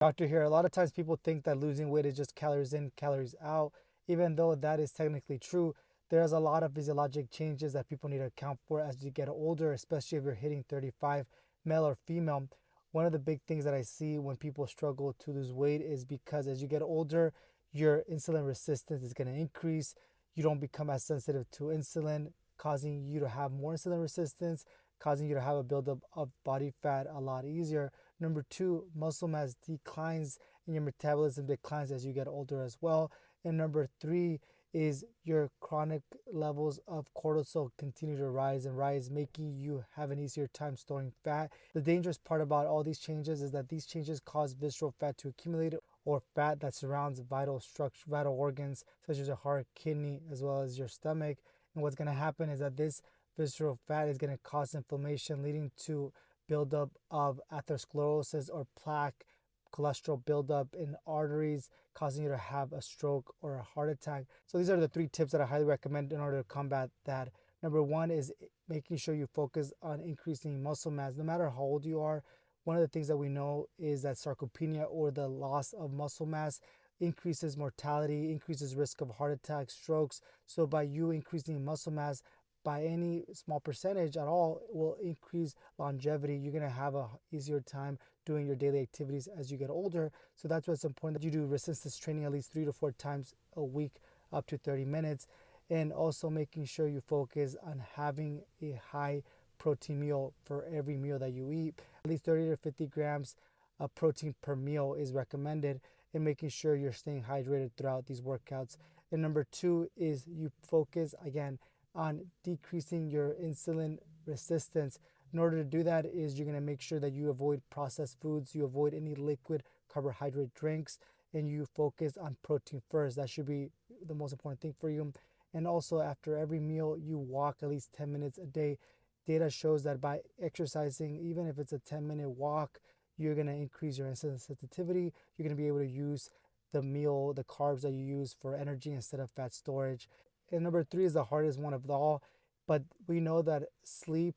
Doctor here. A lot of times people think that losing weight is just calories in, calories out. Even though that is technically true, there's a lot of physiologic changes that people need to account for as you get older, especially if you're hitting 35, male or female. One of the big things that I see when people struggle to lose weight is because as you get older, your insulin resistance is going to increase. You don't become as sensitive to insulin, causing you to have more insulin resistance, causing you to have a buildup of body fat a lot easier. Number two, muscle mass declines and your metabolism declines as you get older as well. And number three is your chronic levels of cortisol continue to rise and rise, making you have an easier time storing fat. The dangerous part about all these changes is that these changes cause visceral fat to accumulate or fat that surrounds vital structure, vital organs such as your heart, kidney, as well as your stomach. And what's going to happen is that this visceral fat is going to cause inflammation, leading to buildup of atherosclerosis or plaque, cholesterol buildup in arteries, causing you to have a stroke or a heart attack. So these are the three tips that I highly recommend in order to combat that. Number one is making sure you focus on increasing muscle mass. No matter how old you are, one of the things that we know is that sarcopenia, or the loss of muscle mass, increases mortality, increases risk of heart attacks, strokes. So by you increasing muscle mass by any small percentage at all will increase longevity. You're going to have a easier time doing your daily activities as you get older. So that's why it's important that you do resistance training at least 3 to 4 times a week, up to 30 minutes. And also making sure you focus on having a high protein meal for every meal that you eat. At least 30 to 50 grams of protein per meal is recommended, and making sure you're staying hydrated throughout these workouts. And number two is you focus again on decreasing your insulin resistance. In order to do that is you're going to make sure that you avoid processed foods, you avoid any liquid carbohydrate drinks, and you focus on protein first. That should be the most important thing for you. And also after every meal, you walk at least 10 minutes a day. Data shows that by exercising, even if it's a 10-minute walk, you're going to increase your insulin sensitivity. You're going to be able to use the meal, the carbs that you use for energy instead of fat storage. And number three is the hardest one of all, but we know that sleep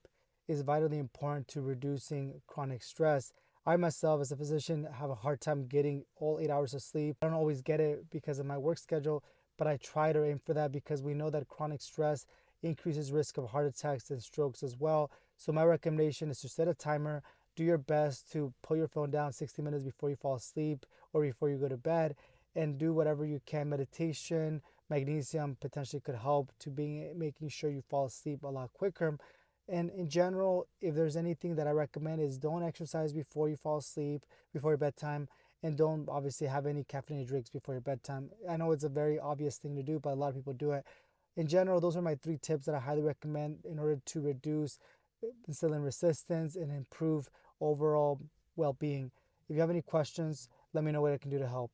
is vitally important to reducing chronic stress. I myself, as a physician, have a hard time getting all 8 hours of sleep. I don't always get it because of my work schedule, but I try to aim for that because we know that chronic stress increases risk of heart attacks and strokes as well. So my recommendation is to set a timer. Do your best to put your phone down 60 minutes before you fall asleep or before you go to bed, and do whatever you can. Meditation, magnesium potentially could help to making sure you fall asleep a lot quicker. And in general, if there's anything that I recommend, is don't exercise before you fall asleep, before your bedtime, and don't obviously have any caffeinated drinks before your bedtime. I know it's a very obvious thing to do, but a lot of people do it. In general, those are my three tips that I highly recommend in order to reduce insulin resistance and improve overall well-being. If you have any questions, let me know what I can do to help.